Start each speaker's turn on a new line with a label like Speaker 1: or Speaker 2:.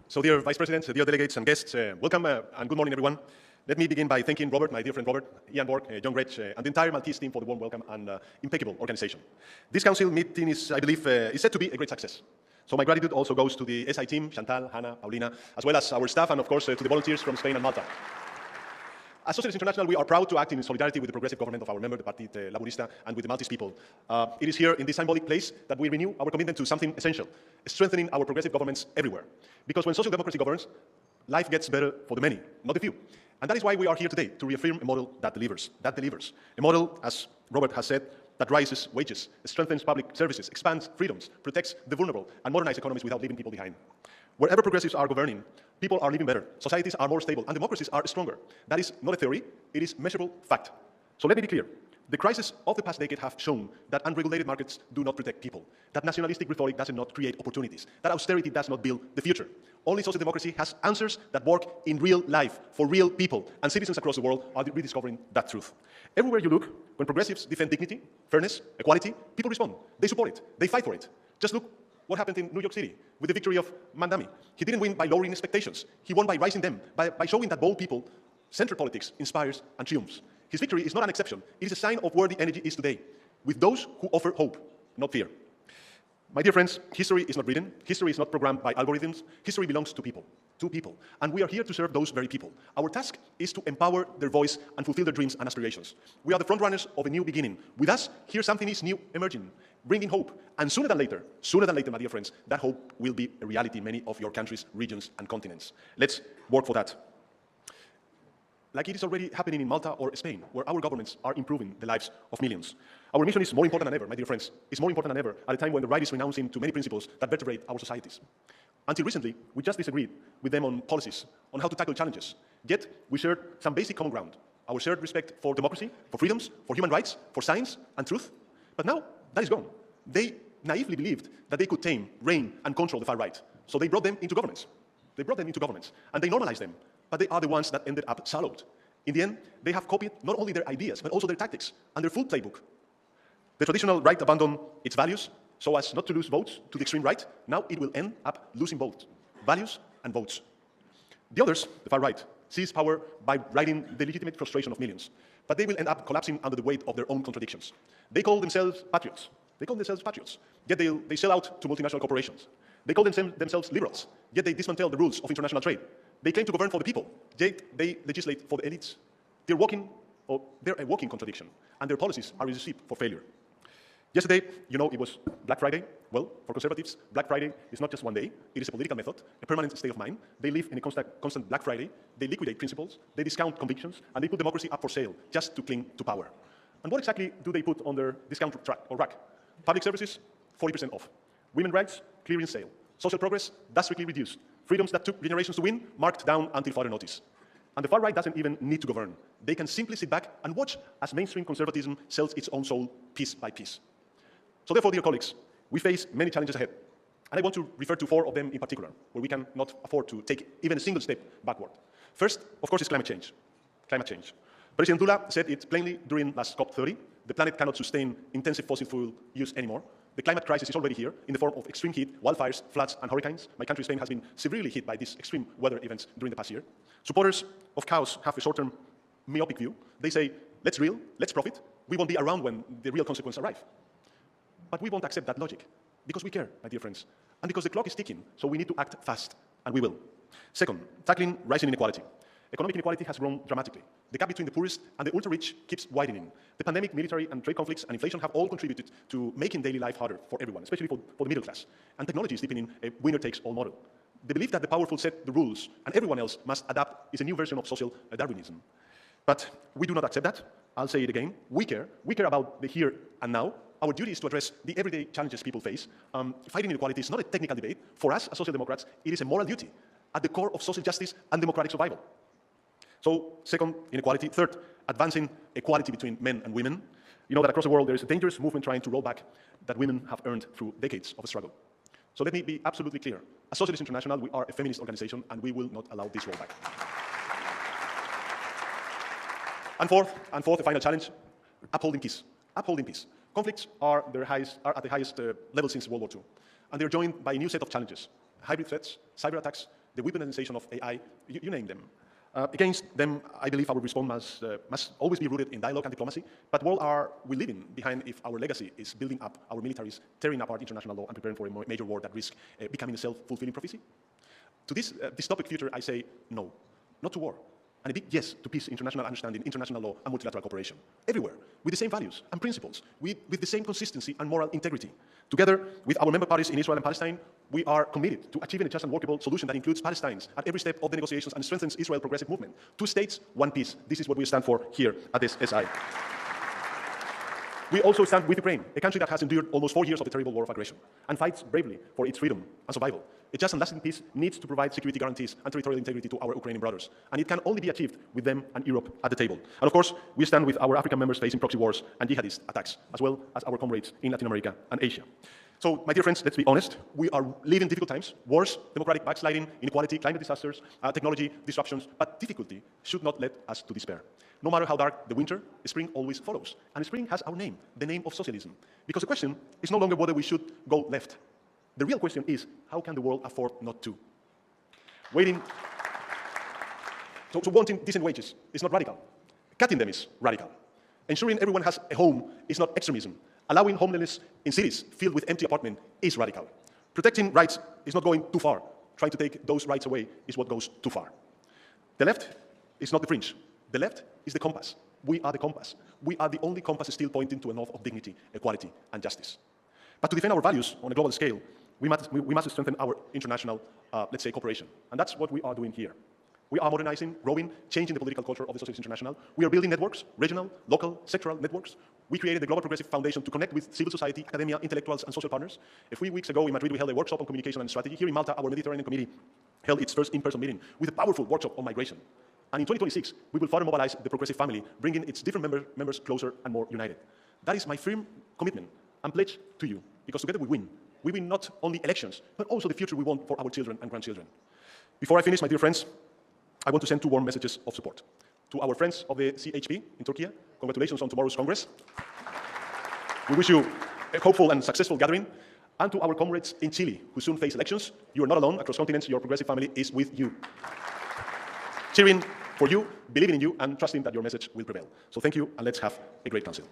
Speaker 1: So dear Vice President, dear delegates and guests, welcome and good morning, everyone. Let me begin by thanking Robert, my dear friend Robert, Ian Borg, John Gretsch, and the entire Maltese team for the warm welcome and impeccable organization. This council meeting is, I believe, is set to be a great success. So my gratitude also goes to the SI team, Chantal, Hannah, Paulina, as well as our staff, and of course to the volunteers from Spain and Malta. As Socialists International, we are proud to act in solidarity with the progressive government of our member, the Partit Laborista, and with the Maltese people. It is here in this symbolic place that we renew our commitment to something essential, strengthening our progressive governments everywhere. Because when social democracy governs, life gets better for the many, not the few. And that is why we are here today, to reaffirm a model that delivers. A model, as Robert has said, that raises wages, strengthens public services, expands freedoms, protects the vulnerable, and modernizes economies without leaving people behind. Wherever progressives are governing, people are living better, societies are more stable, and democracies are stronger. That is not a theory, it is measurable fact. So let me be clear. The crises of the past decade have shown that unregulated markets do not protect people, that nationalistic rhetoric does not create opportunities, that austerity does not build the future. Only social democracy has answers that work in real life, for real people, and citizens across the world are rediscovering that truth. Everywhere you look, when progressives defend dignity, fairness, equality, people respond. They support it. They fight for it. Just look what happened in New York City with the victory of Mandami. He didn't win by lowering expectations. He won by raising them, by showing that bold people, central politics inspires and triumphs. His victory is not an exception. It is a sign of where the energy is today, with those who offer hope, not fear. My dear friends, history is not written. History is not programmed by algorithms. History belongs to people, and we are here to serve those very people. Our task is to empower their voice and fulfill their dreams and aspirations. We are the frontrunners of a new beginning. With us, here something is new emerging, bringing hope. And sooner than later, my dear friends, that hope will be a reality in many of your countries, regions, and continents. Let's work for that. Like it is already happening in Malta or Spain, where our governments are improving the lives of millions. Our mission is more important than ever, my dear friends. It's more important than ever at a time when the right is renouncing to many principles that vertebrate our societies. Until recently, we just disagreed with them on policies, on how to tackle challenges. Yet, we shared some basic common ground, our shared respect for democracy, for freedoms, for human rights, for science and truth. But now, that is gone. They naively believed that they could tame, reign, and control the far right. So they brought them into governments. And they normalized them. But they are the ones that ended up siloed. In the end, they have copied not only their ideas, but also their tactics and their full playbook. The traditional right abandoned its values so as not to lose votes to the extreme right. Now it will end up losing both values and votes. The others, the far right, seize power by riding the legitimate frustration of millions. But they will end up collapsing under the weight of their own contradictions. They call themselves patriots. Yet they sell out to multinational corporations. They call themselves liberals. Yet they dismantle the rules of international trade. They claim to govern for the people, yet they legislate for the elites. They're a walking contradiction, and their policies are a recipe for failure. Yesterday, it was Black Friday. Well, for conservatives, Black Friday is not just one day. It is a political method, a permanent state of mind. They live in a constant Black Friday. They liquidate principles, they discount convictions, and they put democracy up for sale just to cling to power. And what exactly do they put on their discount rack? Public services, 40% off. Women's rights, clearance sale. Social progress, drastically reduced. Freedoms that took generations to win, marked down until further notice. And the far right doesn't even need to govern. They can simply sit back and watch as mainstream conservatism sells its own soul piece by piece. So therefore, dear colleagues, we face many challenges ahead. And I want to refer to 4 of them in particular, where we cannot afford to take even a single step backward. First, of course, is climate change. President Lula said it plainly during last COP30. The planet cannot sustain intensive fossil fuel use anymore. The climate crisis is already here in the form of extreme heat, wildfires, floods, and hurricanes. My country, Spain, has been severely hit by these extreme weather events during the past year. Supporters of chaos have a short-term, myopic view. They say, let's profit. We won't be around when the real consequences arrive. But we won't accept that logic, because we care, my dear friends, and because the clock is ticking, so we need to act fast, and we will. Second, tackling rising inequality. Economic inequality has grown dramatically. The gap between the poorest and the ultra-rich keeps widening. The pandemic, military and trade conflicts, and inflation have all contributed to making daily life harder for everyone, especially for the middle class. And technology is deepening a winner-takes-all model. The belief that the powerful set the rules and everyone else must adapt is a new version of social Darwinism. But we do not accept that. I'll say it again. We care. We care about the here and now. Our duty is to address the everyday challenges people face. Fighting inequality is not a technical debate. For us, as social democrats, it is a moral duty at the core of social justice and democratic survival. So, second, inequality. Third, advancing equality between men and women. You know that across the world there is a dangerous movement trying to roll back that women have earned through decades of struggle. So let me be absolutely clear. As Socialists International, we are a feminist organization, and we will not allow this rollback. And fourth, the final challenge, upholding peace. Conflicts are at the highest level since World War II, and they're joined by a new set of challenges: hybrid threats, cyber attacks, the weaponization of AI, you name them. Against them, I believe our response must always be rooted in dialogue and diplomacy. But what are we leaving behind if our legacy is building up our militaries, tearing apart international law, and preparing for a major war that risks becoming a self-fulfilling prophecy? To this dystopic future, I say no, not to war. And a big yes to peace, international understanding, international law, and multilateral cooperation. Everywhere, with the same values and principles, with the same consistency and moral integrity. Together with our member parties in Israel and Palestine, we are committed to achieving a just and workable solution that includes Palestinians at every step of the negotiations and strengthens Israel's progressive movement. 2 states, 1 peace. This is what we stand for here at SI. We also stand with Ukraine, a country that has endured almost 4 years of the terrible war of aggression and fights bravely for its freedom and survival. A just and lasting peace needs to provide security guarantees and territorial integrity to our Ukrainian brothers, and it can only be achieved with them and Europe at the table. And of course, we stand with our African members facing proxy wars and jihadist attacks, as well as our comrades in Latin America and Asia. So, my dear friends, let's be honest. We are living difficult times, wars, democratic backsliding, inequality, climate disasters, technology disruptions, but difficulty should not lead us to despair. No matter how dark the winter, spring always follows. And spring has our name, the name of socialism. Because the question is no longer whether we should go left. The real question is, how can the world afford not to? So wanting decent wages is not radical. Cutting them is radical. Ensuring everyone has a home is not extremism. Allowing homelessness in cities filled with empty apartments is radical. Protecting rights is not going too far. Trying to take those rights away is what goes too far. The left is not the fringe. The left is the compass. We are the compass. We are the only compass still pointing to a north of dignity, equality, and justice. But to defend our values on a global scale, we must strengthen our international, let's say, cooperation. And that's what we are doing here. We are modernizing, growing, changing the political culture of the Socialist International. We are building networks, regional, local, sectoral networks. We created the Global Progressive Foundation to connect with civil society, academia, intellectuals, and social partners. A few weeks ago in Madrid, we held a workshop on communication and strategy. Here in Malta, our Mediterranean committee held its first in-person meeting with a powerful workshop on migration. And in 2026, we will further mobilize the progressive family, bringing its different members closer and more united. That is my firm commitment and pledge to you, because together we win. We win not only elections, but also the future we want for our children and grandchildren. Before I finish, my dear friends, I want to send 2 warm messages of support. To our friends of the CHP in Turkey, congratulations on tomorrow's Congress. We wish you a hopeful and successful gathering. And to our comrades in Chile, who soon face elections, you are not alone. Across continents, your progressive family is with you. Cheering for you, believing in you, and trusting that your message will prevail. So thank you, and let's have a great council.